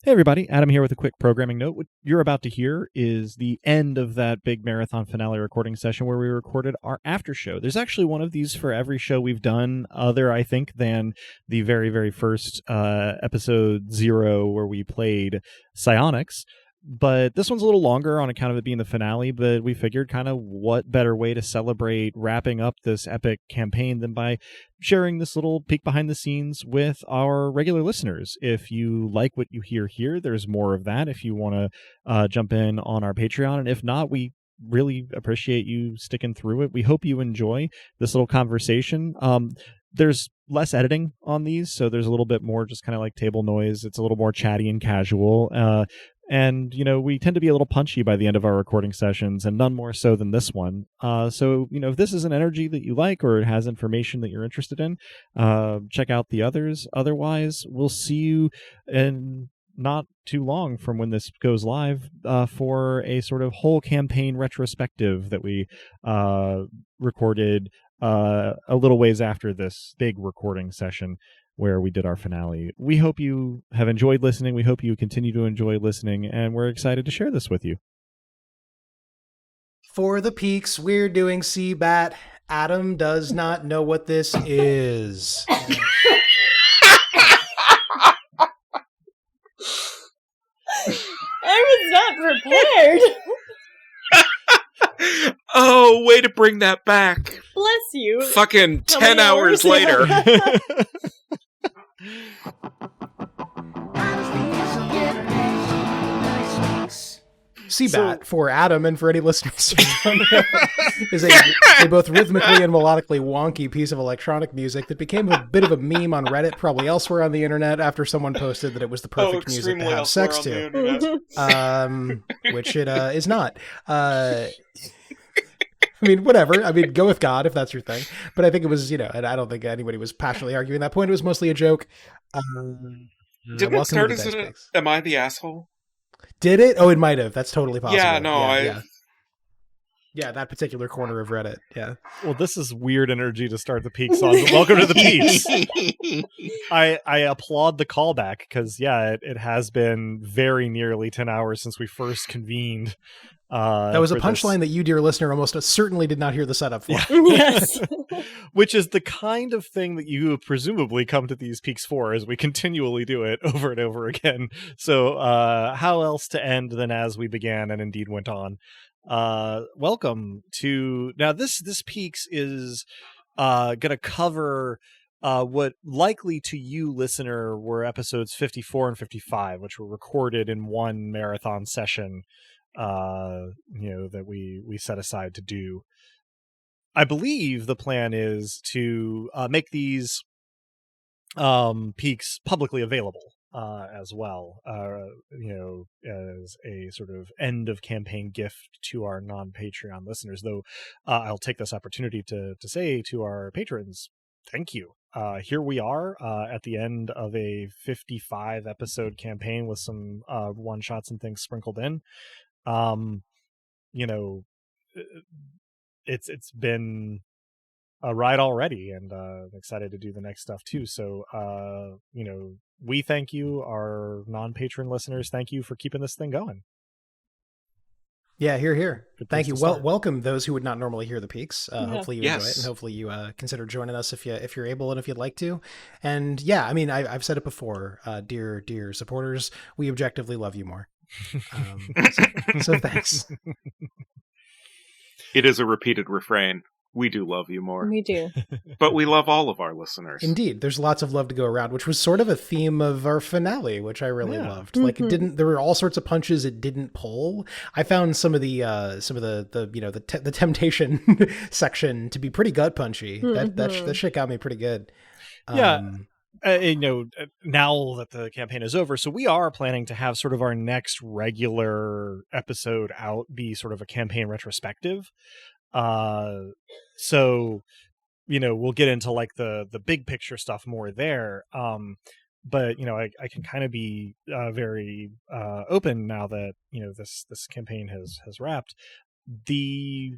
Hey everybody, Adam here with a quick programming note. What you're about to hear is the end of that big marathon finale recording session where we recorded our after show. There's actually one of these for every show we've done, other, I think, than the very, very first episode 0 where we played Psionics. But this one's a little longer on account of it being the finale, but we figured kind of what better way to celebrate wrapping up this epic campaign than by sharing this little peek behind the scenes with our regular listeners. If you like what you hear here, there's more of that if you want to jump in on our Patreon. And if not, we really appreciate you sticking through it. We hope you enjoy this little conversation. There's less editing on these, so there's a little bit more just kind of like table noise. It's a little more chatty and casual. And, we tend to be a little punchy by the end of our recording sessions, and none more so than this one. So, if this is an energy that you like or it has information that you're interested in, check out the others. Otherwise, we'll see you in not too long from when this goes live for a sort of whole campaign retrospective that we recorded a little ways after this big recording session where we did our finale. We hope you have enjoyed listening. We hope you continue to enjoy listening, and we're excited to share this with you. For the peaks, we're doing C-Bat. Adam does not know what this is. I was not prepared. Oh, way to bring that back. Bless you. Fucking 10 hours later. C-Bat, for Adam and for any listeners, is a both rhythmically and melodically wonky piece of electronic music that became a bit of a meme on Reddit, probably elsewhere on the internet, after someone posted that it was the perfect music to have sex to. Which it is not. I mean, whatever. I mean, go with God if that's your thing. But I think it was, and I don't think anybody was passionately arguing that point. It was mostly a joke. Didn't it start as Am I the Asshole? Did it? Oh, it might have. That's totally possible. Yeah, no, Yeah, that particular corner of Reddit. Yeah. Well, this is weird energy to start the Peaks on. Welcome to the Peaks. I applaud the callback because, it has been very nearly 10 hours since we first convened. That was a punchline that you, dear listener, almost certainly did not hear the setup for. Yeah. Yes. Which is the kind of thing that you have presumably come to these peaks for, as we continually do it over and over again. So how else to end than as we began and indeed went on. Welcome to... Now, this Peaks is going to cover... what likely to you, listener, were episodes 54 and 55, which were recorded in one marathon session that we set aside to do. I believe the plan is to make these peaks publicly available as well, as a sort of end of campaign gift to our non-Patreon listeners. Though I'll take this opportunity to say to our patrons, thank you. Here we are at the end of a 55 episode campaign with some one shots and things sprinkled in. It's been a ride already, and I'm excited to do the next stuff too. So we thank you, our non-patron listeners. Thank you for keeping this thing going. Yeah, here. Thank you. Well, welcome those who would not normally hear the peaks. Yeah. Hopefully you enjoy it, and hopefully you consider joining us if you're able and if you'd like to. And yeah, I mean, I've said it before, dear supporters, we objectively love you more. So thanks. It is a repeated refrain. We do love you more. We do. But we love all of our listeners. Indeed. There's lots of love to go around, which was sort of a theme of our finale, which I really loved. Mm-hmm. Like there were all sorts of punches it didn't pull. I found some of the the temptation section to be pretty gut punchy. Mm-hmm. That shit got me pretty good. Yeah. Now that the campaign is over, so we are planning to have sort of our next regular episode out be sort of a campaign retrospective. So we'll get into like the big picture stuff more there. But I can kind of be very open now that this campaign has wrapped. The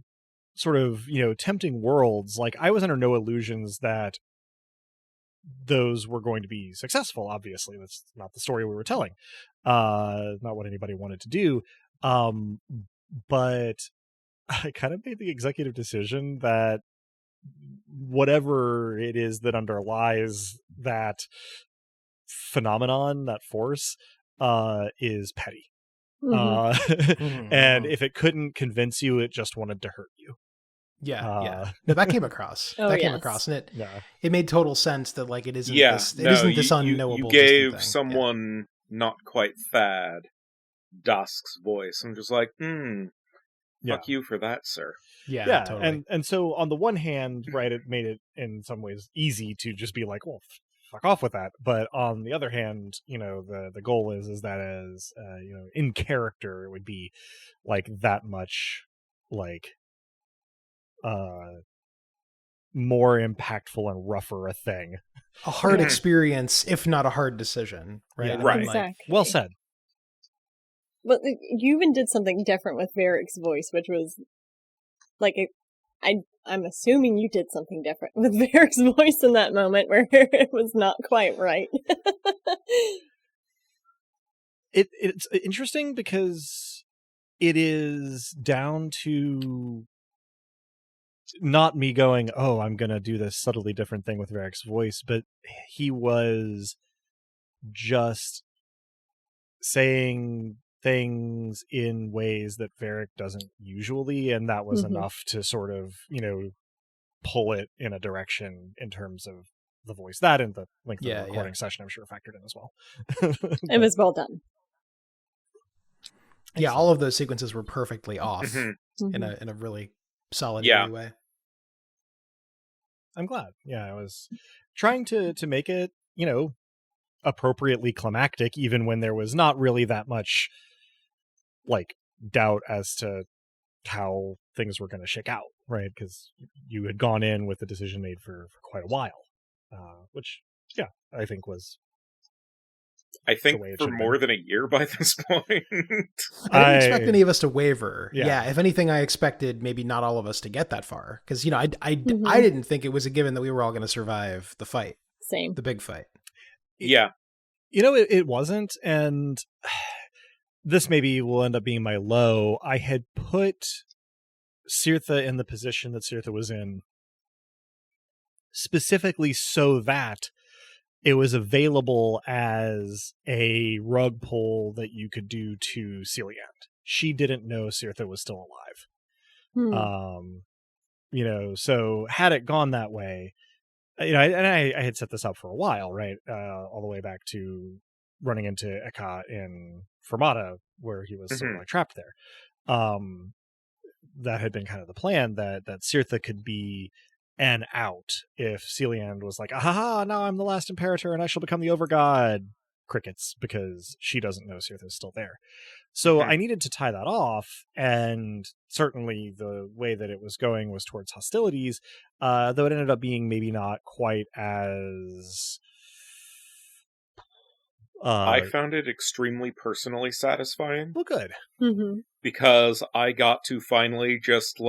sort of tempting worlds, like I was under no illusions that those were going to be successful. Obviously, that's not the story we were telling. Not what anybody wanted to do. But I kind of made the executive decision that whatever it is that underlies that phenomenon, that force, is petty. And if it couldn't convince you, it just wanted to hurt you. Yeah. No, that came across. Came across, and it made total sense that like it isn't this unknowable. You gave someone not quite Thad Dusk's voice. I'm just like, fuck you for that, sir. Yeah, totally. And so on the one hand, right, it made it in some ways easy to just be like, well, fuck off with that. But on the other hand, the goal is that as in character, it would be like that much like more impactful and rougher a thing. A hard experience, if not a hard decision, right? Yeah, right. Exactly. Well said. But you even did something different with Varric's voice, which was like I'm assuming you did something different with Varric's voice in that moment where it was not quite right. It's interesting because it is down to not me going, oh, I'm going to do this subtly different thing with Varric's voice, but he was just saying things in ways that Varric doesn't usually, and that was enough to sort of, pull it in a direction in terms of the voice. That and the length of the recording session, I'm sure, factored in as well. It was well done. Yeah, all of those sequences were perfectly off in a really solid way. I'm glad. Yeah, I was trying to make it, appropriately climactic, even when there was not really that much like doubt as to how things were going to shake out, right? Because you had gone in with the decision made for quite a while, which, I think was. I think for more than a year by this point. I didn't expect any of us to waver. Yeah. If anything, I expected maybe not all of us to get that far. Because, I didn't think it was a given that we were all going to survive the fight. Same. The big fight. Yeah. It wasn't, and this maybe will end up being my low. I had put Cirtha in the position that Cirtha was in specifically so that it was available as a rug pull that you could do to Celiand. She didn't know Cirtha was still alive. So had it gone that way, I had set this up for a while, right? All the way back to running into Eka in Fermata, where he was sort of like trapped there. That had been kind of the plan, that Cirtha could be an out if Celiand was like, aha, now I'm the last Imperator and I shall become the Overgod. Crickets, because she doesn't know Cirtha's still there. So I needed to tie that off, and certainly the way that it was going was towards hostilities, though it ended up being maybe not quite as... I found it extremely personally satisfying. Well, good. Because I got to finally just,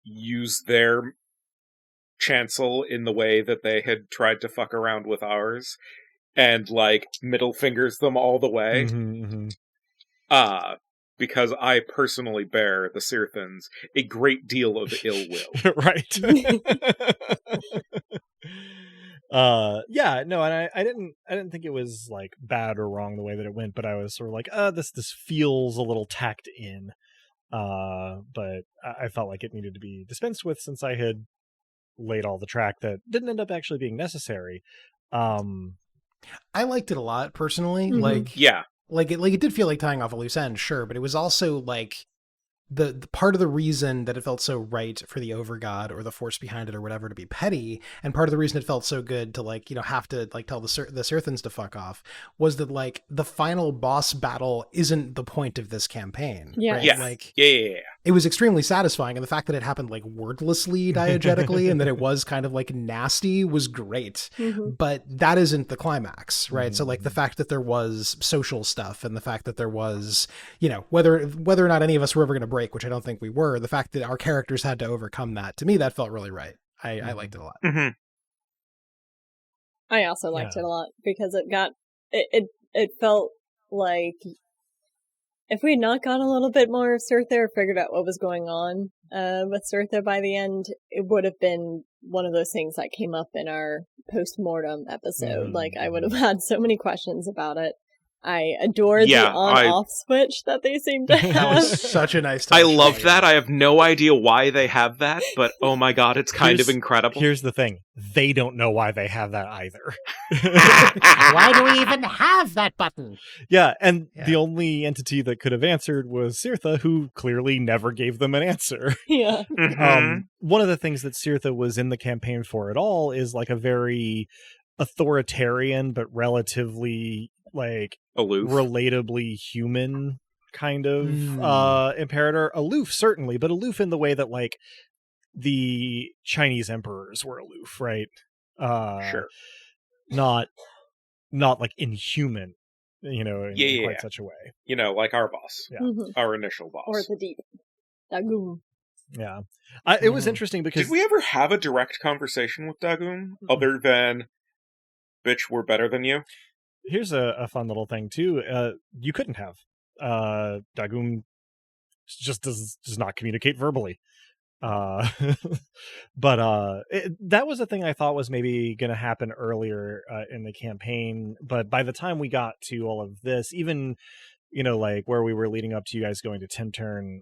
use their chancel in the way that they had tried to fuck around with ours, and, middle fingers them all the way. Because I personally bear the Cirthans a great deal of ill will. Right. And I didn't think it was bad or wrong the way that it went, but I was sort of like, this feels a little tacked in. But I felt like it needed to be dispensed with since I had laid all the track that didn't end up actually being necessary. I liked it a lot personally. It did feel like tying off a loose end, sure, but it was also the part of the reason that it felt so right for the Overgod or the force behind it or whatever to be petty, and part of the reason it felt so good to have to tell the Cirthans to fuck off, was that the final boss battle isn't the point of this campaign. Right? It was extremely satisfying, and the fact that it happened wordlessly diegetically and that it was kind of nasty was great. But that isn't the climax, right? So the fact that there was social stuff, and the fact that there was, whether or not any of us were ever going to break, which I don't think we were, the fact that our characters had to overcome that, to me, that felt really right. I liked it a lot. I also liked it a lot because it felt like if we had not got a little bit more of Cirtha or figured out what was going on with Cirtha by the end, it would have been one of those things that came up in our post-mortem episode. Like, I would have had so many questions about it. I adore the on-off switch that they seem to have. That was such a nice touch. I love that. I have no idea why they have that, but oh my god, it's kind of incredible. Here's the thing. They don't know why they have that either. Why do we even have that button? Yeah, and the only entity that could have answered was Cirtha, who clearly never gave them an answer. Yeah. One of the things that Cirtha was in the campaign for at all is like a very authoritarian but relatively like aloof, relatably human kind of imperator. Aloof, certainly, but aloof in the way that like the Chinese emperors were aloof, right? Sure. Not like inhuman, in quite such a way. Like our boss. Yeah. Our initial boss. Or the deep. Dagum. Yeah. It was interesting because... Did we ever have a direct conversation with Dagum other than, bitch, we're better than you? Here's a fun little thing, too. You couldn't have. Dagum just does not communicate verbally. But that was a thing I thought was maybe going to happen earlier in the campaign. But by the time we got to all of this, even, like where we were leading up to you guys going to Tintern,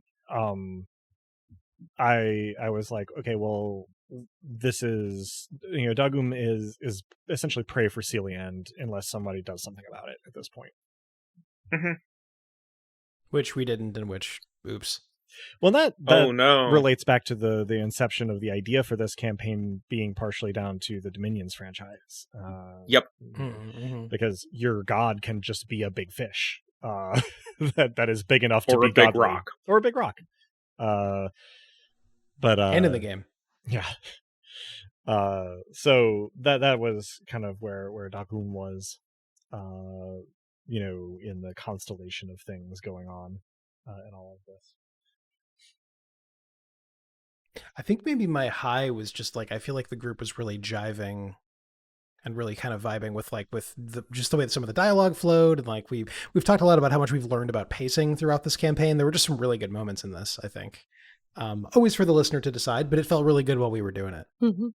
I was like, okay, well, this is, Dagum is essentially prey for Celiand unless somebody does something about it at this point. Mm-hmm. Which we didn't, and which, oops. Well, that no. relates back to the inception of the idea for this campaign being partially down to the Dominions franchise. Yep. Because your god can just be a big fish that is big enough to be a big godly. rock. Or a big rock. And in the game. Yeah. So that was kind of where Dagum was, in the constellation of things going on in all of this. I think maybe my high was just like, I feel like the group was really jiving and really kind of vibing with just the way that some of the dialogue flowed. And like, we've talked a lot about how much we've learned about pacing throughout this campaign. There were just some really good moments in this, I think. Always for the listener to decide, but it felt really good while we were doing it. Mm-hmm.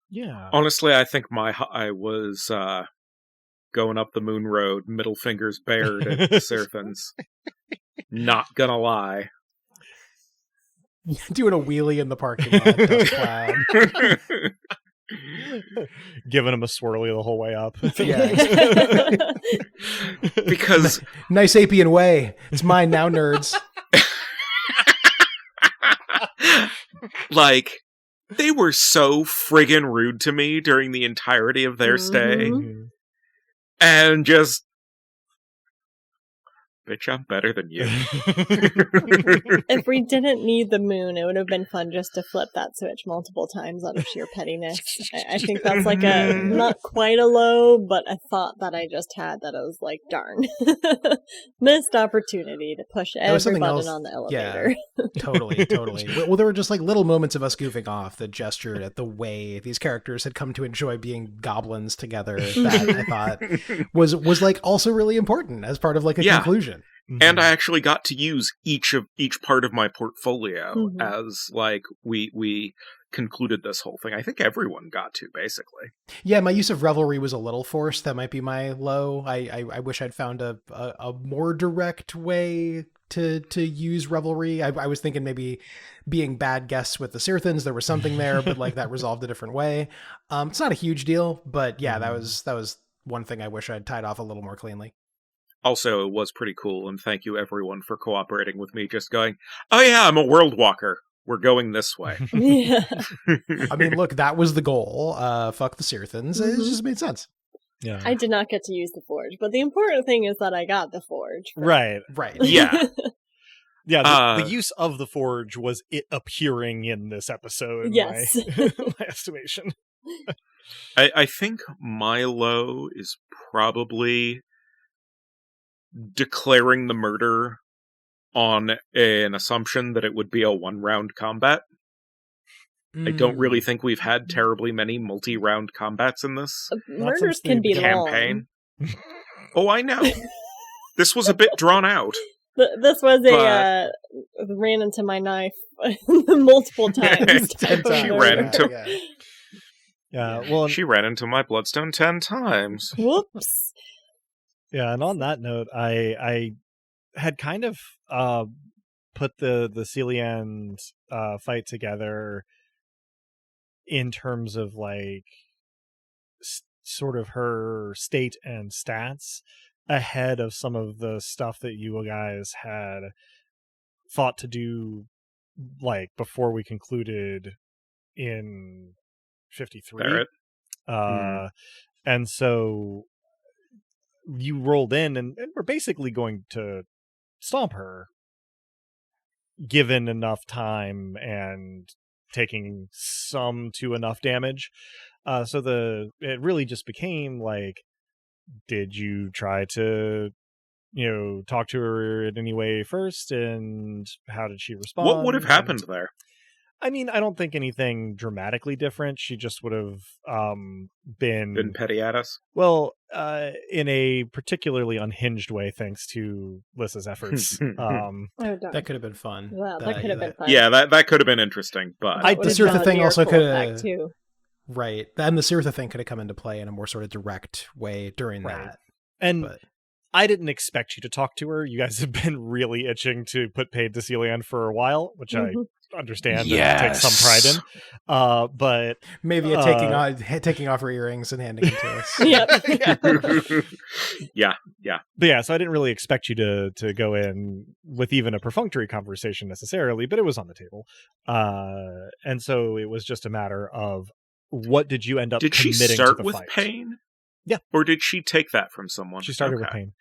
Yeah. Honestly, I think my high was going up the moon road, middle fingers bared at the Serthans. Not gonna lie. Doing a wheelie in the parking lot, dust cloud. Giving him a swirly the whole way up. Yeah. Because... Nice Apian way. It's mine now, nerds. Like, they were so friggin' rude to me during the entirety of their stay. And just... Bitch, I'm better than you. If we didn't need the moon, it would have been fun just to flip that switch multiple times out of sheer pettiness. I think that's like not quite a low, but a thought that I just had that I was like, darn. Missed opportunity to push every button on the elevator. Yeah, totally. Well, there were just like little moments of us goofing off that gestured at the way these characters had come to enjoy being goblins together that I thought was like also really important as part of like a conclusion. And I actually got to use each part of my portfolio as like we concluded this whole thing. I think everyone got to, basically. Yeah, my use of revelry was a little forced. That might be my low. I wish I'd found a more direct way to use revelry. I was thinking maybe being bad guests with the Sirthans. There was something there, but like that resolved a different way. It's not a huge deal, but yeah, that was one thing I wish I'd tied off a little more cleanly. Also, it was pretty cool, and thank you everyone for cooperating with me, just going, oh yeah, I'm a world walker. We're going this way. Yeah. I mean, look, that was the goal. Fuck the Sirthans. It just made sense. Yeah. I did not get to use the forge, but the important thing is that I got the forge. Right. Yeah. Yeah, the use of the forge was it appearing in this episode, yes. my estimation. I think my low is probably declaring the murder on an assumption that it would be a one-round combat. I don't really think we've had terribly many multi-round combats in this Murders can be campaign. long. Oh, I know. This was a bit drawn out. This was ran into my knife multiple times. She ran into... Yeah, well, she ran into my bloodstone 10 times. Whoops. Yeah, and on that note, I had kind of put the Celian fight together in terms of like sort of her state and stats ahead of some of the stuff that you guys had thought to do, like before we concluded in 53. And so you rolled in and we're basically going to stomp her given enough time and taking some to enough damage. So it really just became like, did you try to, talk to her in any way first, and how did she respond? What would have happened there? I mean, I don't think anything dramatically different. She just would have been petty at us. Well, in a particularly unhinged way, thanks to Lissa's efforts. That could have been fun. Wow, that could have been fun. Yeah, that could have been interesting, but the Sirtha thing also could have too. Right, and the Sirtha thing could have come into play in a more sort of direct way during that. And I didn't expect you to talk to her. You guys have been really itching to put paid to Celian for a while, which I understand and take some pride in. But maybe taking off her earrings and handing them to us. Yeah. But yeah, so I didn't really expect you to go in with even a perfunctory conversation necessarily, but it was on the table. And so it was just a matter of, what did you end up committing to the fight? Did she start with pain? Yeah. Or did she take that from someone? She started with pain.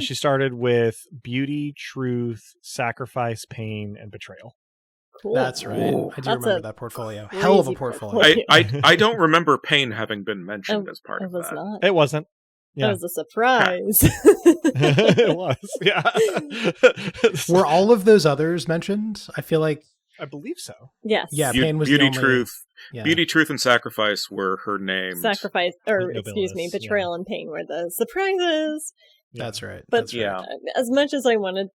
She started with beauty, truth, sacrifice, pain, and betrayal. Cool. That's right. I do remember that portfolio. Hell of a portfolio. I don't remember pain having been mentioned as part of that. Not. It wasn't. Yeah. That was a surprise. It was. Yeah. Were all of those others mentioned? I feel like. I believe so. Yes. Yeah, pain was beauty, the only... truth. Yeah. Beauty, truth, and sacrifice were her names. Sacrifice, or excuse me, betrayal and pain were the surprises. Yeah. That's right. But as much as I wanted,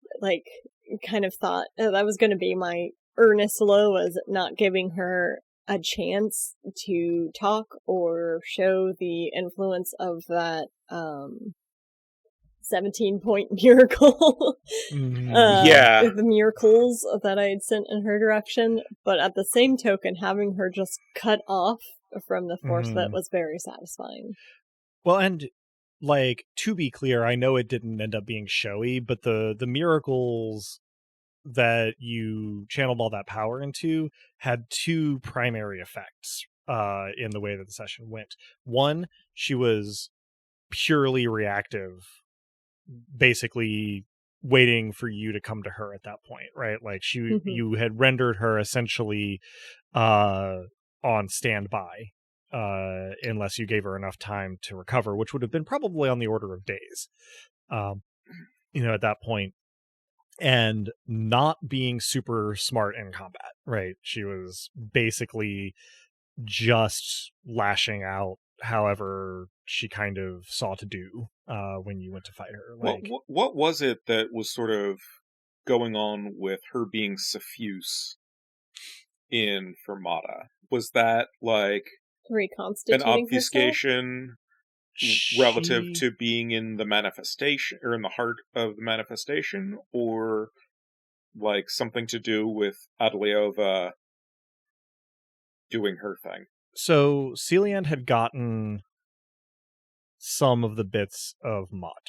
kind of thought that was going to be my earnest low, was not giving her a chance to talk or show the influence of that 17-point miracle. The miracles that I had sent in her direction, but at the same token, having her just cut off from the force that was very satisfying. Well, and to be clear, I know it didn't end up being showy, but the miracles that you channeled all that power into had two primary effects in the way that the session went. One, she was purely reactive, basically waiting for you to come to her at that point, right? Like you had rendered her essentially on standby unless you gave her enough time to recover, which would have been probably on the order of days at that point. And not being super smart in combat, right? She was basically just lashing out however she kind of saw to do when you went to fight her. What was it that was sort of going on with her being suffuse in Fermata? Was that reconstituting an obfuscation relative to being in the manifestation, or in the heart of the manifestation, or something to do with Adliova doing her thing? So Celian had gotten some of the bits of Mott,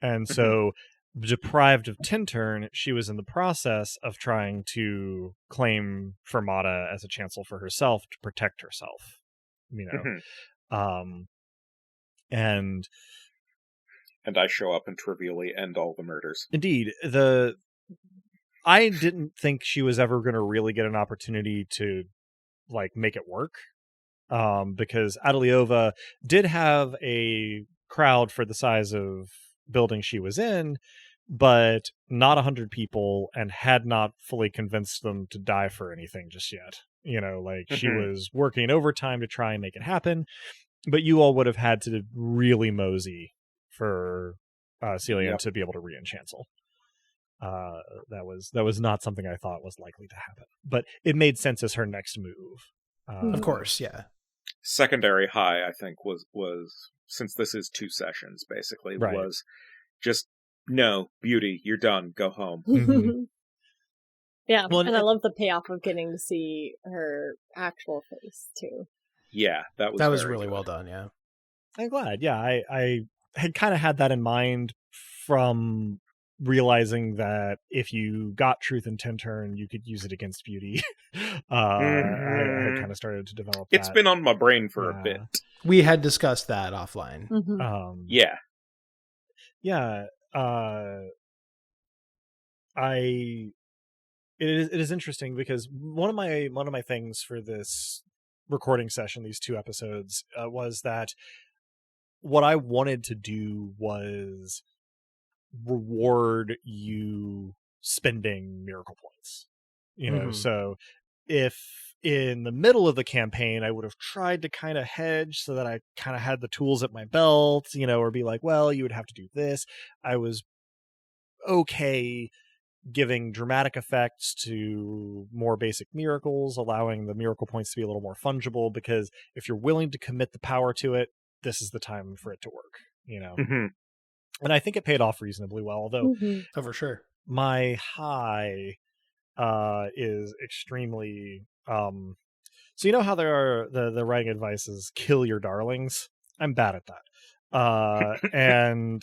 and so deprived of Tintern, she was in the process of trying to claim Fermata as a chancel for herself to protect herself, and I show up and trivially end all the murders. Indeed, I didn't think she was ever going to really get an opportunity to make it work, because Adliova did have a crowd for the size of building she was in, but not 100 people, and had not fully convinced them to die for anything just yet. Like she was working overtime to try and make it happen, but you all would have had to really mosey for Celia to be able to re-enchancel. That was not something I thought was likely to happen, but it made sense as her next move. Of course, yeah. Secondary high, I think, was since this is 2 sessions, basically, was just, no, Beauty, you're done, go home. Yeah, well, and I love the payoff of getting to see her actual face, too. Yeah, that was really good. Well done, yeah. I'm glad, yeah. I had kind of had that in mind from realizing that if you got Truth in Tintern, you could use it against Beauty. I had kind of started to develop that. It's been on my brain for a bit. We had discussed that offline. Yeah. It is interesting because one of my things for this recording session, these 2 episodes, was that what I wanted to do was reward you spending miracle points. So if in the middle of the campaign I would have tried to kind of hedge so that I kind of had the tools at my belt, or be like, well, you would have to do this, I was okay giving dramatic effects to more basic miracles, allowing the miracle points to be a little more fungible, because if you're willing to commit the power to it, this is the time for it to work, And I think it paid off reasonably well, although oh, for sure, my high is extremely so how there are the writing advice is kill your darlings. I'm bad at that. And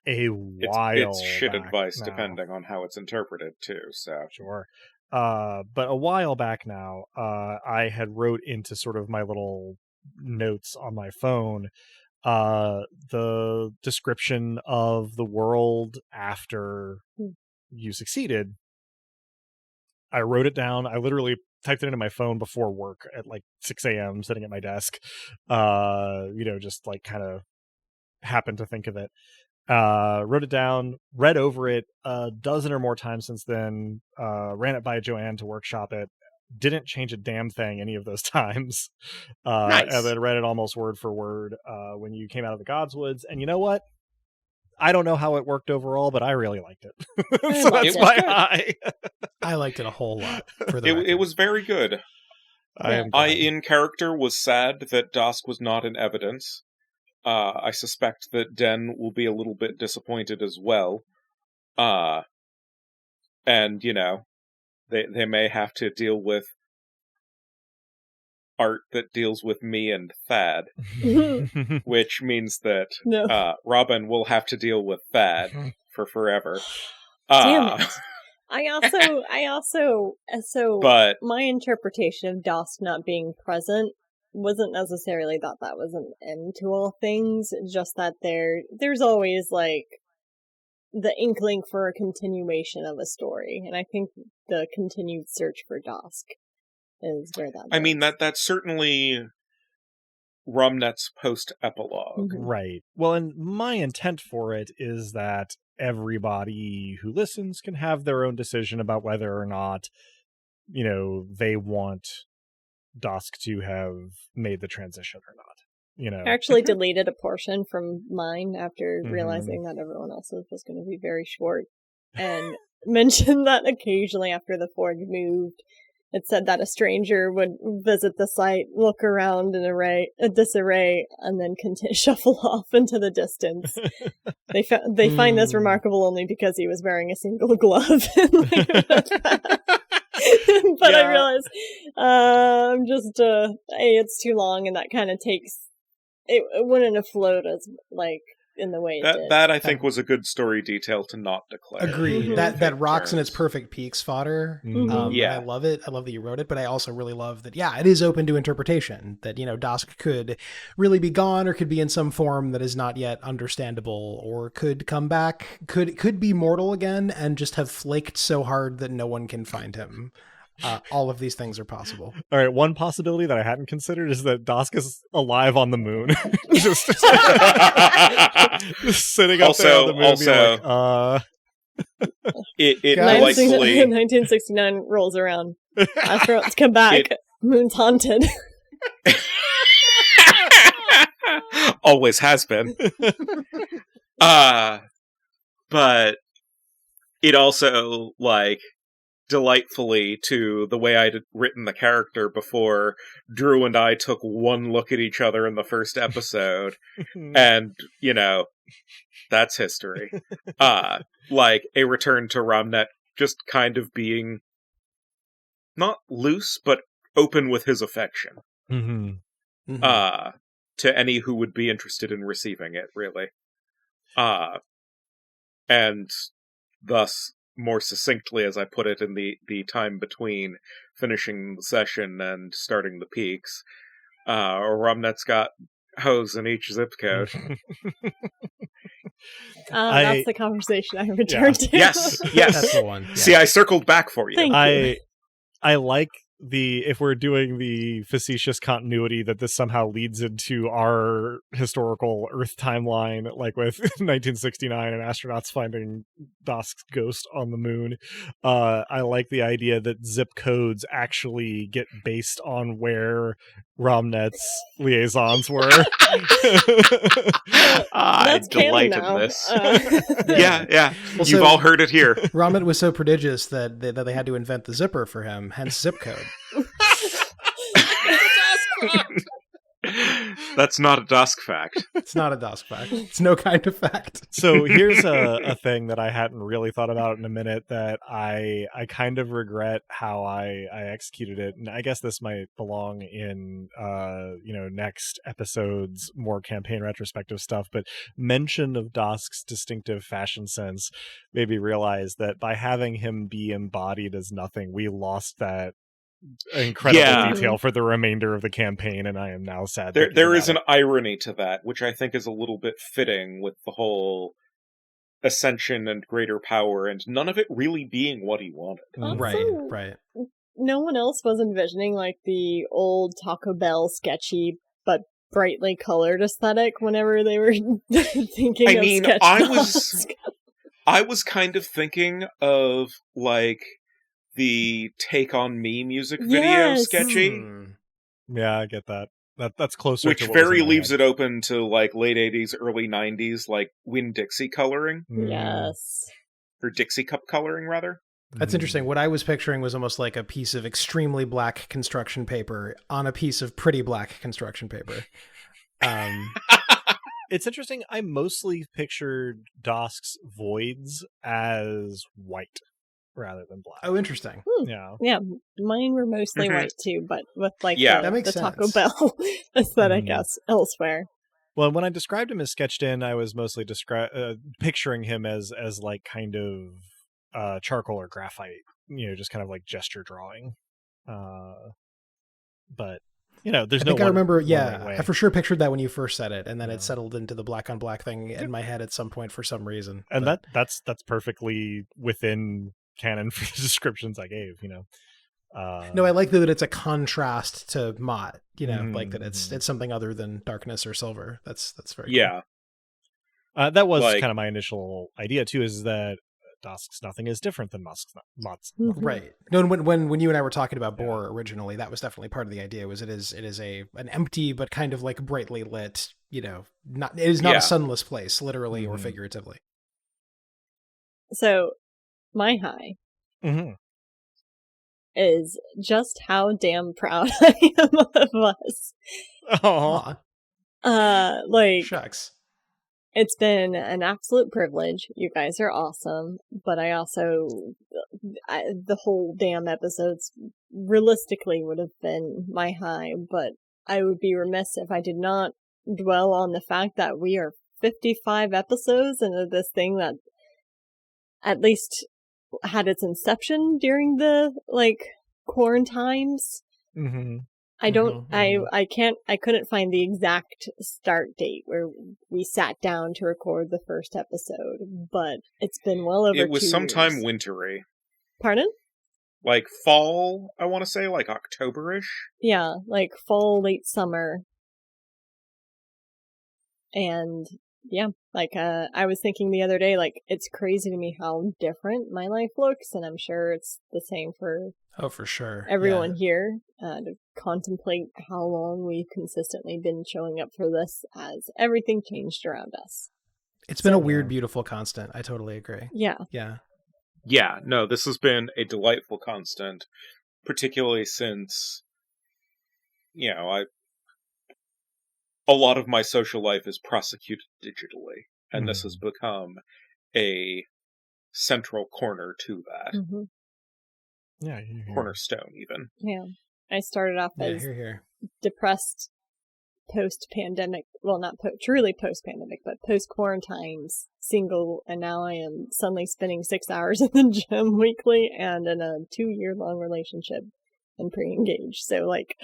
it's shit advice now, depending on how it's interpreted too, so sure. But a while back now, I had wrote into sort of my little notes on my phone the description of the world after you succeeded. I wrote it down. I literally typed it into my phone before work at like 6 a.m. sitting at my desk. Just like kind of happened to think of it. Wrote it down, read over it a dozen or more times since then, ran it by Joanne to workshop it, didn't change a damn thing any of those times. Nice. And then read it almost word for word when you came out of the Godswoods. And you know what? I don't know how it worked overall, but I really liked it. So that's my high. I liked it a whole lot. It was very good. I in character was sad that Dosk was not in evidence. I suspect that Den will be a little bit disappointed as well. And, they may have to deal with art that deals with me and Thad, which means that Robin will have to deal with Thad for forever. Damn it. But my interpretation of Dosk not being present wasn't necessarily that was an end to all things, just that there's always like the inkling for a continuation of a story, and I think the continued search for Dosk is where that goes. I mean, that's certainly Rumnet's post-epilogue. Right. Well, and my intent for it is that everybody who listens can have their own decision about whether or not, they want Dosk to have made the transition or not. I actually deleted a portion from mine after realizing that everyone else's was going to be very short, and mentioned that occasionally after the Forge moved, it said that a stranger would visit the site, look around in a disarray, and then shuffle off into the distance. They find this remarkable only because he was wearing a single glove. But I realized I'm just it's too long, and that kind of takes it wouldn't have flowed as like in the way it did. That I think was a good story detail to not declare. Agreed. That rocks in its perfect peaks fodder. Yeah, I love it. I love that you wrote it, but I also really love that. Yeah, it is open to interpretation. That Dosk could really be gone, or could be in some form that is not yet understandable, or could come back, could be mortal again, and just have flaked so hard that no one can find him. all of these things are possible. All right, one possibility that I hadn't considered is that Dosk is alive on the moon. just, just sitting up there on the moon being like, it Guys. delightfully 1969 rolls around. Astronauts come back. Moon's haunted. always has been. But it also, like, delightfully to the way I'd written the character before, Drew and I took one look at each other in the first episode, and, you know, that's history. Like, a return to Ramnet just kind of being not loose, but open with his affection. Mm-hmm. To any who would be interested in receiving it, really. And thus, more succinctly, as I put it, in the time between finishing the session and starting the peaks, Ramnet's got hoes in each zip code. That's the conversation I returned to. Yes. That's the one. Yeah. See, I circled back for you. Thank you. I like if we're doing the facetious continuity that this somehow leads into our historical Earth timeline, like with 1969 and astronauts finding Dosk's ghost on the moon. I like the idea that zip codes actually get based on where Ramnet's liaisons were. I That's canon delight in now. this. Yeah. Well, You've so- all heard it here. Ramnet was so prodigious that they had to invent the zipper for him, hence zip code. That's not a Dusk fact. It's not a Dosk fact. It's no kind of fact. So here's a thing that I hadn't really thought about in a minute that I kind of regret how I executed it, and I guess this might belong in next episode's more campaign retrospective stuff, but mention of Dosk's distinctive fashion sense made me realize that by having him be embodied as nothing, we lost that incredible detail for the remainder of the campaign, and I am now sad. There is an irony to that, which I think is a little bit fitting with the whole ascension and greater power, and none of it really being what he wanted. Also, Right. no one else was envisioning like the old Taco Bell sketchy but brightly colored aesthetic whenever they were thinking I of mean, sketch Dosk. I was kind of thinking of, like, the Take On Me music video Yes. sketchy, Yeah, I get that. That's closer which to what was very in my leaves head. it open to, like, late 80s, early 90s, like, Winn-Dixie coloring, Yes. or Dixie Cup coloring, rather. That's interesting. What I was picturing was almost like a piece of extremely black construction paper on a piece of pretty black construction paper. It's interesting. I mostly pictured Dosk's voids as white rather than black. Oh, interesting. Yeah. Yeah, mine were mostly Mhm. white too, but with like Yeah. the, That makes the Taco sense. Bell aesthetic elsewhere. Well, when I described him as sketched in, I was mostly picturing him as like kind of charcoal or graphite, just kind of like gesture drawing. But there's I no. think I remember, one yeah, right way. I for sure pictured that when you first said it, and then Yeah. it settled into the black on black thing in my head at some point for some reason. And But that's perfectly within canon for the descriptions I gave. no, I like that it's a contrast to Mott. Like that it's Mhm. something other than darkness or silver. That's very cool. Yeah. That was Like- kind of my initial idea too. Is that Dosk's nothing is different than Mott's. Mhm. Right. No, and when you and I were talking about Boar originally, that was definitely part of the idea. Was it is an empty but kind of like brightly lit. It is not Yeah. a sunless place, literally or Mhm. figuratively. So, my high Mm-hmm. is just how damn proud I am of us. Oh, Aw, shucks. It's been an absolute privilege. You guys are awesome, but I also, the whole damn episodes realistically would have been my high, but I would be remiss if I did not dwell on the fact that we are 55 episodes into this thing that at least had its inception during the, quarantines. mm-hmm. I don't, Mhm, I couldn't find the exact start date where we sat down to record the first episode, but it's been well over 2 It was sometime years. wintry. Pardon? like fall, I want to say, like October-ish. Yeah, like fall, late summer. And yeah, like I was thinking the other day, like it's crazy to me how different my life looks, and I'm sure it's the same for for sure. everyone here, to contemplate how long we've consistently been showing up for this as everything changed around us. It's been a weird, beautiful constant. I totally agree. Yeah. Yeah, no, this has been a delightful constant, particularly since, a lot of my social life is prosecuted digitally, and this has become a central corner to that. Mm-hmm. Yeah, cornerstone, even. Yeah. I started off as depressed post-pandemic, well, not truly post-pandemic, but post-quarantines single, and now I am suddenly spending 6 hours in the gym weekly and in a 2-year-long relationship and pre-engaged. So, like,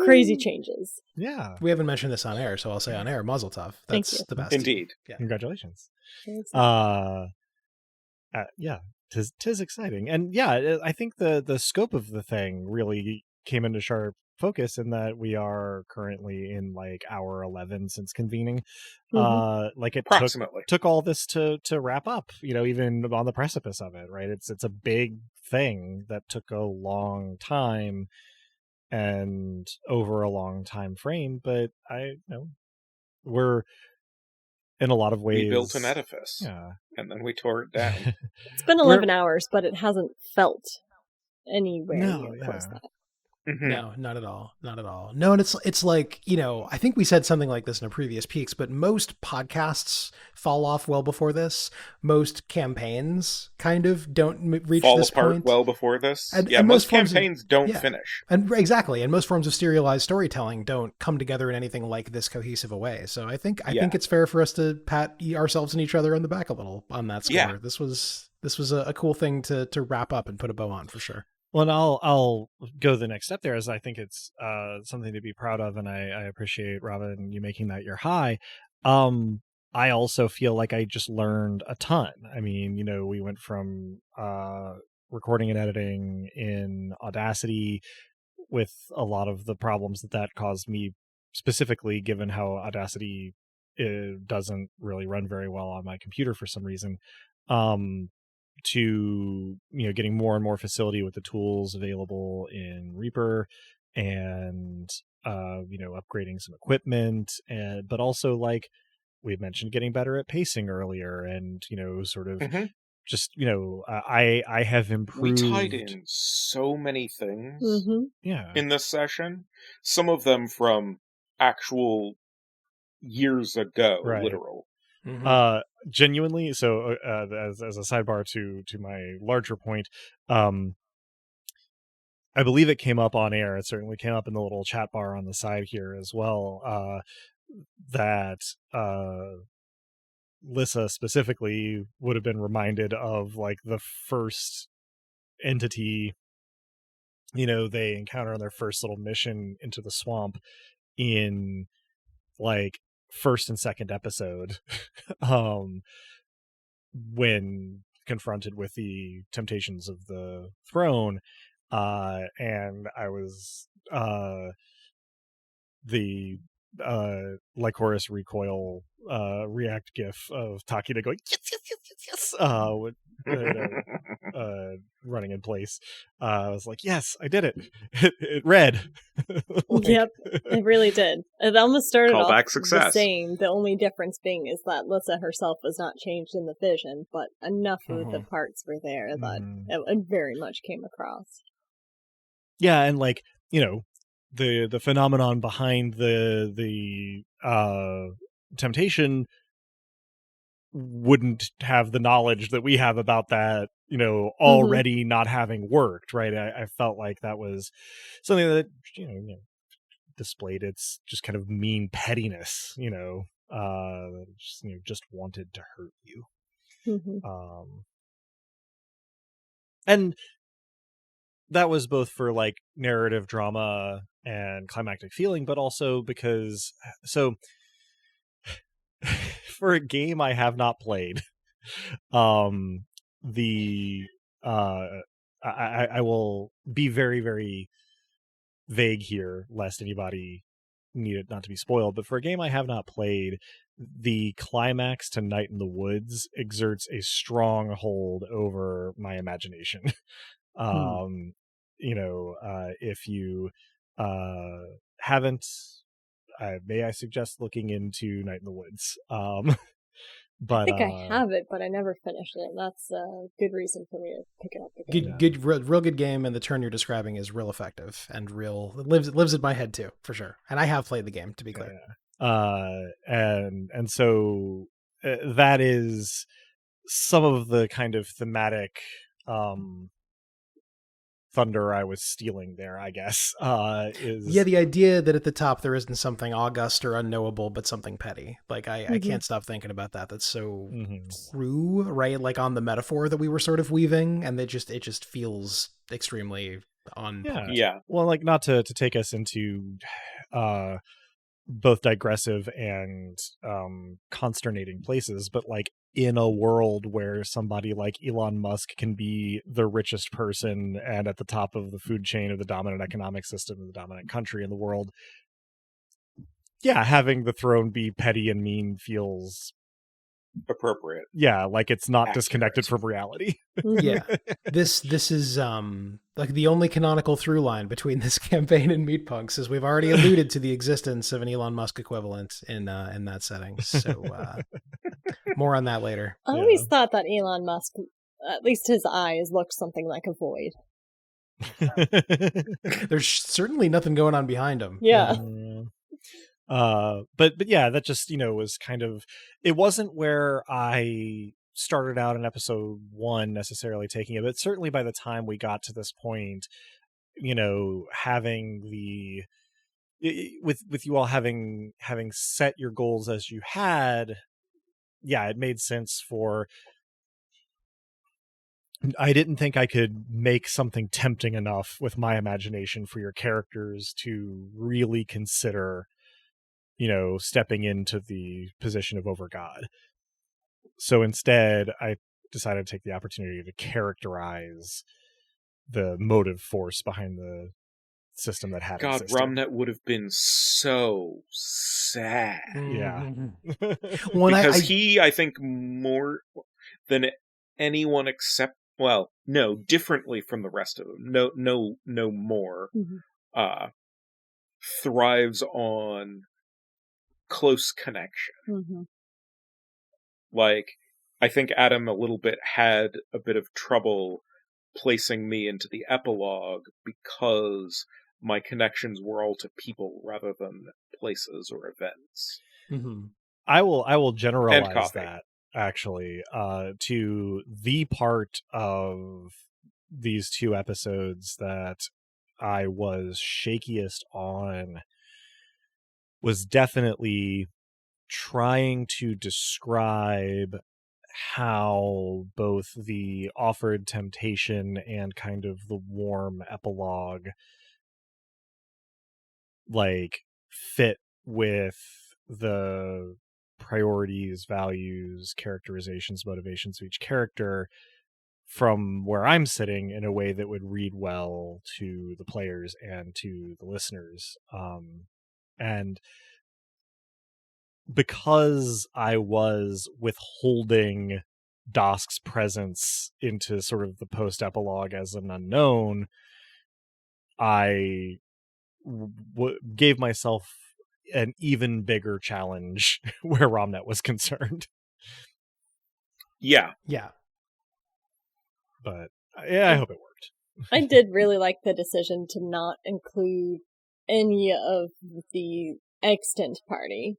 crazy changes. Yeah. We haven't mentioned this on air, so I'll say on air, Mazel Tov. That's the best. Indeed. Yeah. Congratulations. Yeah, tis exciting. And yeah, I think the scope of the thing really came into sharp focus in that we are currently in like hour 11 since convening. Like it took all this to wrap up, even on the precipice of it, right? It's a big thing that took a long time and over a long time frame, but we're in a lot of ways we built an edifice, and then we tore it down. It's been 11 hours, but it hasn't felt anywhere near close to that. Mm-hmm. No, not at all. Not at all. No, and it's like, I think we said something like this in a previous Peaks, but most podcasts fall off well before this. Most campaigns kind of don't reach fall this apart point well before this. And most campaigns don't finish. And exactly. And most forms of serialized storytelling don't come together in anything like this cohesive a way. So I think it's fair for us to pat ourselves and each other on the back a little on that score. Yeah. This was a cool thing to wrap up and put a bow on for sure. Well, and I'll go the next step there, as I think it's something to be proud of, and I appreciate, Robin, you making that your high. I also feel like I just learned a ton. I mean, we went from recording and editing in Audacity with a lot of the problems that caused me, specifically given how Audacity doesn't really run very well on my computer for some reason. To getting more and more facility with the tools available in Reaper, and upgrading some equipment, but also, like we had mentioned, getting better at pacing earlier, and sort of just I have improved. We tied in so many things in this session, some of them from actual years ago, right. Literal. Genuinely, so as a sidebar to my larger point, I believe it came up on air. It certainly came up in the little chat bar on the side here as well, that Lissa specifically would have been reminded of like the first entity they encounter on their first little mission into the swamp in like first and second episode, when confronted with the temptations of the throne, and I was the Lycoris recoil react gif of Takeda going yes, running in place. I was like, yes, I did it. It read. Yep, it really did. It almost started off success. The same. The only difference being is that Lissa herself was not changed in the vision, but enough of the parts were there that it very much came across. Yeah, and like the phenomenon behind the temptation wouldn't have the knowledge that we have about that, already not having worked, right? I felt like that was something that displayed its just kind of mean pettiness, just wanted to hurt you. And that was both for like narrative drama and climactic feeling, but also because for a game I have not played, I I will be very, very vague here, lest anybody need it not to be spoiled. But for a game I have not played, the climax to Night in the Woods exerts a strong hold over my imagination. If you haven't, may I suggest looking into Night in the Woods. But I think I have it, but I never finished it. And that's a good reason for me to pick it up again. Real good game, and the turn you're describing is real effective and real. It lives in my head too, for sure. And I have played the game, to be clear. And so that is some of the kind of thematic thunder I was stealing there, I guess. The idea that at the top there isn't something august or unknowable, but something petty. Like I can't stop thinking about that. That's so true, right? Like on the metaphor that we were sort of weaving, and it just feels extremely on point. Yeah. Well, like, not to take us into both digressive and consternating places, but like in a world where somebody like Elon Musk can be the richest person and at the top of the food chain of the dominant economic system of the dominant country in the world, having the throne be petty and mean feels appropriate. Yeah, like it's not Accurate. Disconnected from reality. Yeah. This is like the only canonical through line between this campaign and Meat Punks is we've already alluded to the existence of an Elon Musk equivalent in that setting. So more on that later. I always thought that Elon Musk, at least his eyes, looked something like a void. There's certainly nothing going on behind him. Yeah. But yeah, that just, was kind of, it wasn't where I started out in episode 1 necessarily taking it, but certainly by the time we got to this point, having with you all having set your goals as you had, it made sense for, I didn't think I could make something tempting enough with my imagination for your characters to really consider stepping into the position of over-god. So instead, I decided to take the opportunity to characterize the motive force behind the system that had God, existed. Romnet would have been so sad. Yeah. Because he, I think, more than anyone except, differently from the rest of them, no more, thrives on close connection. Like, I think Adam a little bit had a bit of trouble placing me into the epilogue because my connections were all to people rather than places or events. I will generalize that actually to the part of these 2 episodes that I was shakiest on was definitely trying to describe how both the offered temptation and kind of the warm epilogue like fit with the priorities, values, characterizations, motivations of each character from where I'm sitting in a way that would read well to the players and to the listeners. And because I was withholding Dosk's presence into sort of the post-epilogue as an unknown, I gave myself an even bigger challenge where Romnet was concerned. Yeah. But I hope it worked. I did really like the decision to not include any of the extant party.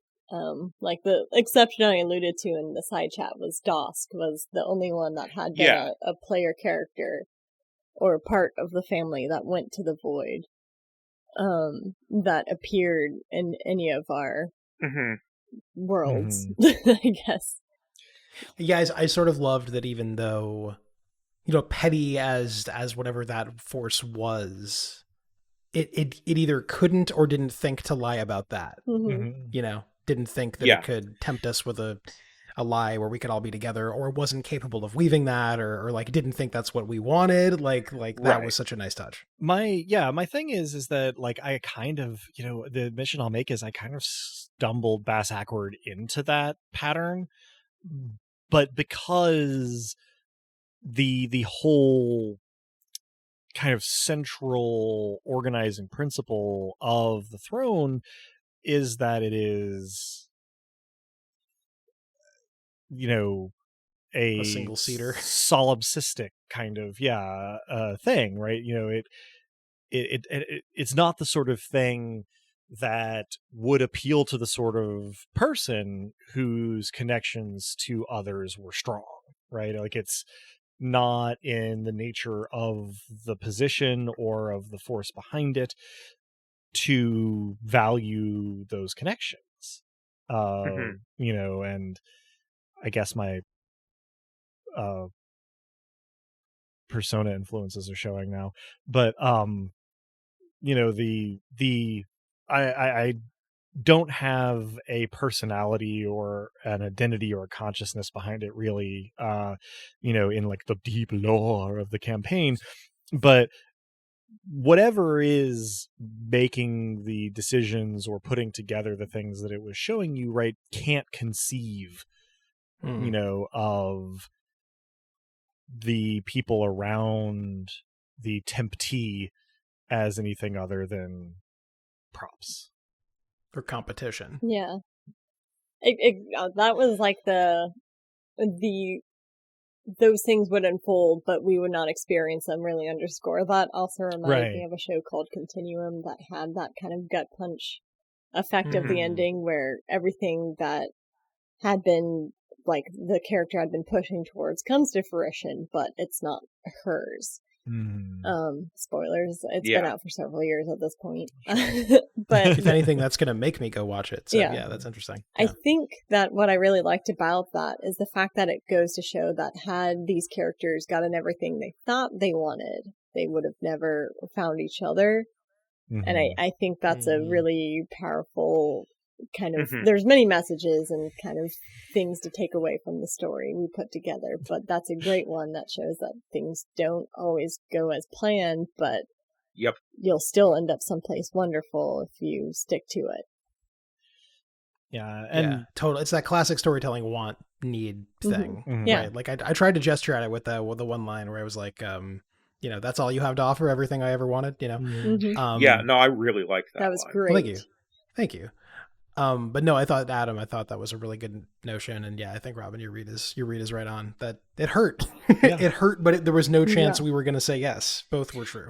Like the exception I alluded to in the side chat was Dosk was the only one that had been a player character or part of the family that went to the void that appeared in any of our worlds, I guess. Yeah, I sort of loved that even though, petty as whatever that force was, it either couldn't or didn't think to lie about that. Didn't think that it could tempt us with a a lie where we could all be together, or wasn't capable of weaving that, or like didn't think that's what we wanted. Like that was such a nice touch. My thing is that like I kind of, the admission I'll make is I kind of stumbled bass backward into that pattern, but because the whole kind of central organizing principle of the throne is that it is, A single seater, solipsistic kind of thing, right? It's not the sort of thing that would appeal to the sort of person whose connections to others were strong, right? Like it's not in the nature of the position or of the force behind it to value those connections. And I guess my persona influences are showing now, but I don't have a personality or an identity or a consciousness behind it really, in like the deep lore of the campaign, but whatever is making the decisions or putting together the things that it was showing you, right, can't conceive of the people around the temptee as anything other than props or competition. Yeah, that was like the those things would unfold, but we would not experience them. Really underscore that. Also reminded me of a show called Continuum that had that kind of gut punch effect of the ending, where everything that had been like the character had been pushing towards comes to fruition, but it's not hers. Spoilers, it's been out for several years at this point. But if anything, that's going to make me go watch it. So yeah, that's interesting. I think that what I really liked about that is the fact that it goes to show that had these characters gotten everything they thought they wanted, they would have never found each other. And I think that's a really powerful kind of, there's many messages and kind of things to take away from the story we put together, but that's a great one that shows that things don't always go as planned, but you'll still end up someplace wonderful if you stick to it. Totally. It's that classic storytelling want need thing, right? Like I tried to gesture at it with the one line where I was like, that's all you have to offer, everything I ever wanted, I really like that. That was line. great. Well, thank you. But no, I thought that was a really good notion, and I think Robin, your read is right on. That it hurt, it hurt, but there was no chance we were going to say yes. Both were true,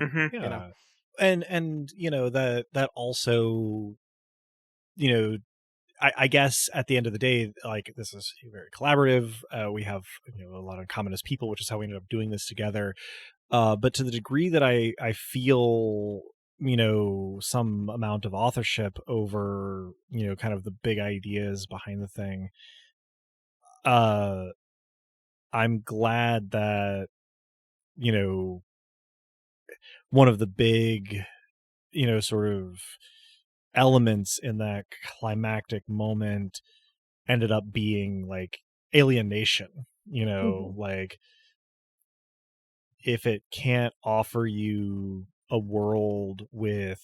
and that also, I guess at the end of the day, like this is very collaborative. We have a lot in common as people, which is how we ended up doing this together. But to the degree that I feel some amount of authorship over kind of the big ideas behind the thing, I'm glad that one of the big sort of elements in that climactic moment ended up being like alienation. Like if it can't offer you a world with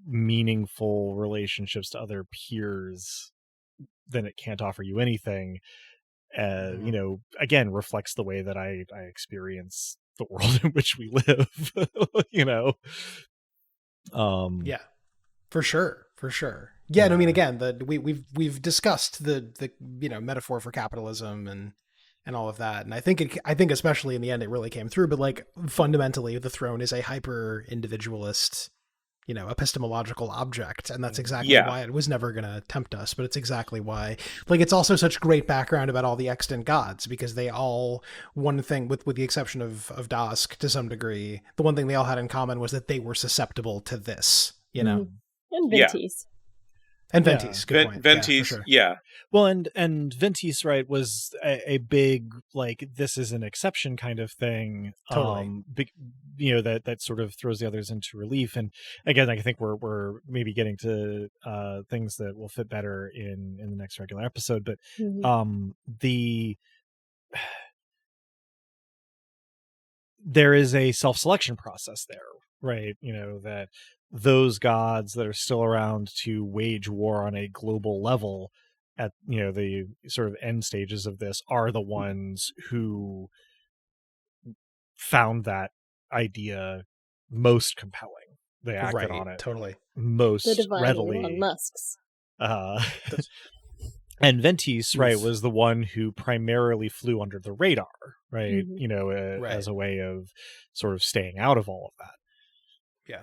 meaningful relationships to other peers, then it can't offer you anything. Again, reflects the way that I experience the world in which we live. For sure. Yeah, I mean, again, we've discussed the metaphor for capitalism and all of that, and I think especially in the end it really came through. But like fundamentally, the throne is a hyper individualist, epistemological object, and that's exactly why it was never going to tempt us. But it's exactly why, like, it's also such great background about all the extant gods, because they all, one thing with the exception of Dask to some degree, the one thing they all had in common was that they were susceptible to this, And Vinties. And Yeah. Ventis, good point. Ventis, yeah, for sure. yeah. Well, and Ventis, right, was a big, like, this is an exception kind of thing. Totally. That sort of throws the others into relief. And again, I think we're maybe getting to things that will fit better in the next regular episode. But there is a self-selection process there, right? That those gods that are still around to wage war on a global level at the sort of end stages of this are the ones who found that idea most compelling. They acted on it totally. most The divine readily. Elon Musks. And Ventis, right, was the one who primarily flew under the radar, right? Mm-hmm. As a way of sort of staying out of all of that. Yeah.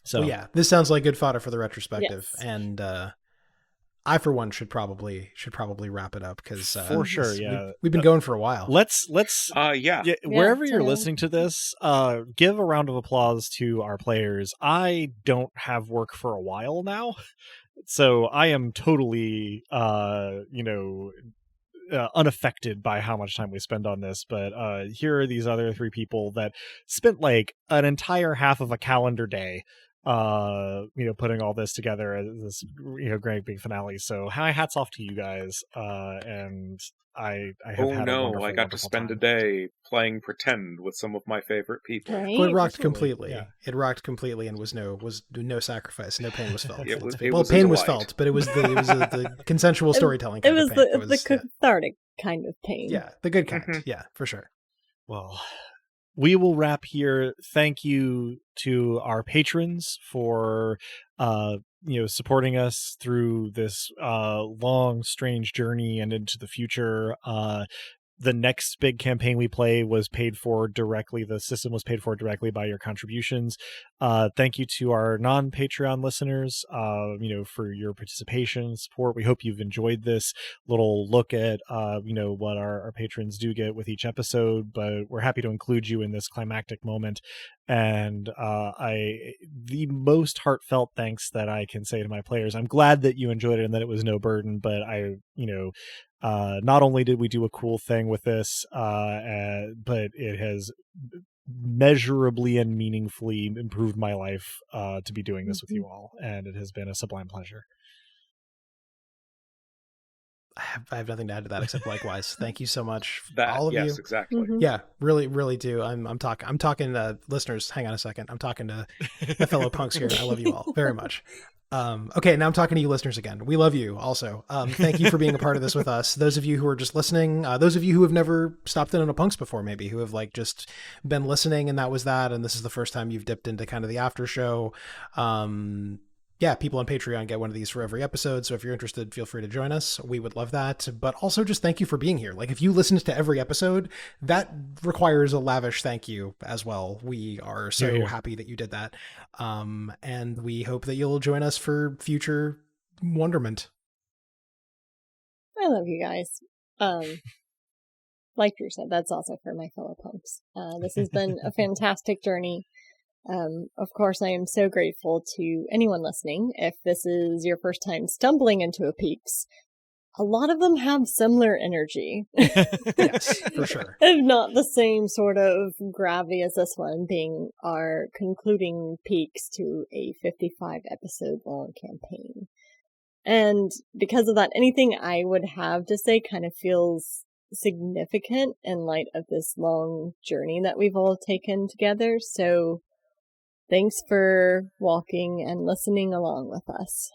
So yeah, this sounds like good fodder for the retrospective, yes. and I, for one, should probably wrap it up because for sure, we've been going for a while. Let's wherever you're totally. listening to this, give a round of applause to our players. I don't have work for a while now. So I am totally, unaffected by how much time we spend on this. But here are these other 3 people that spent like an entire half of a calendar day, putting all this together as this, great big finale. So hats off to you guys. And I have had a wonderful, I got to spend a day playing pretend with some of my favorite people. Right? Well, it rocked completely. Yeah. It rocked completely, and was no sacrifice. No pain was felt. Pain was felt, but it was the consensual storytelling. It was the cathartic kind of pain. Yeah, the good kind. Mm-hmm. Yeah, for sure. Well, we will wrap here. Thank you to our patrons for supporting us through this long, strange journey and into the future. The next big campaign we play was paid for directly. The system was paid for directly by your contributions. Thank you to our non-Patreon listeners, for your participation and support. We hope you've enjoyed this little look at, what our patrons do get with each episode, but we're happy to include you in this climactic moment. And the most heartfelt thanks that I can say to my players, I'm glad that you enjoyed it and that it was no burden, but not only did we do a cool thing with this, but it has measurably and meaningfully improved my life to be doing this with you all, and it has been a sublime pleasure. I have nothing to add to that except likewise. Thank you so much, all of you. Yes, exactly. Mm-hmm. Yeah, really, really do. I'm talking to listeners. Hang on a second. I'm talking to my fellow punks here. I love you all very much. Okay, now I'm talking to you listeners again. We love you also. Thank you for being a part of this with us. Those of you who are just listening, those of you who have never stopped in on a punks before, maybe who have like just been listening and that was that, and this is the first time you've dipped into kind of the after show. Yeah, people on Patreon get one of these for every episode. So if you're interested, feel free to join us. We would love that. But also just thank you for being here. Like if you listened to every episode, that requires a lavish thank you as well. We are so happy that you did that. And we hope that you'll join us for future wonderment. I love you guys. Like Drew said, that's also for my fellow punks. This has been a fantastic journey. Of course, I am so grateful to anyone listening. If this is your first time stumbling into a Peaks, a lot of them have similar energy. Yes, for sure. If not the same sort of gravity as this one, being our concluding Peaks to a 55 episode long campaign. And because of that, anything I would have to say kind of feels significant in light of this long journey that we've all taken together. So thanks for walking and listening along with us.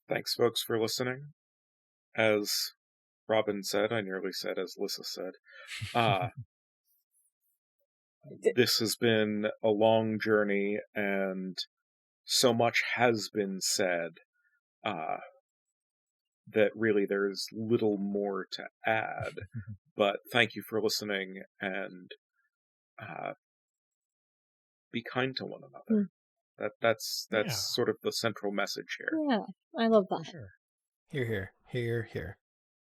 Thanks, folks, for listening. As Robin said, I nearly said as Lissa said, this has been a long journey, and so much has been said that really there's little more to add. But thank you for listening, and be kind to one another. That's sort of the central message here. Yeah, I love that. Sure. Here.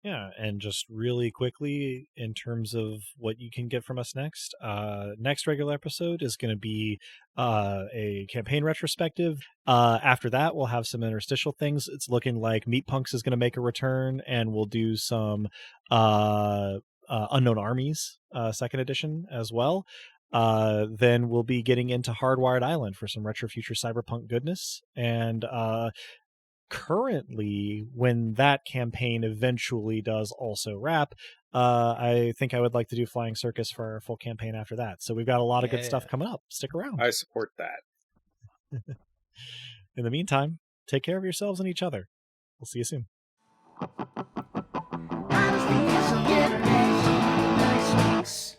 Yeah, and just really quickly, in terms of what you can get from us next, next regular episode is going to be a campaign retrospective. After that, we'll have some interstitial things. It's looking like Meat Punks is going to make a return, and we'll do some Unknown Armies, second edition as well. Then we'll be getting into Hardwired Island for some retro future cyberpunk goodness, and currently, when that campaign eventually does also wrap, I think I would like to do Flying Circus for our full campaign after that. So we've got a lot of good stuff coming up. Stick around. I support that. In the meantime, take care of yourselves and each other. We'll see you soon. Nice mix.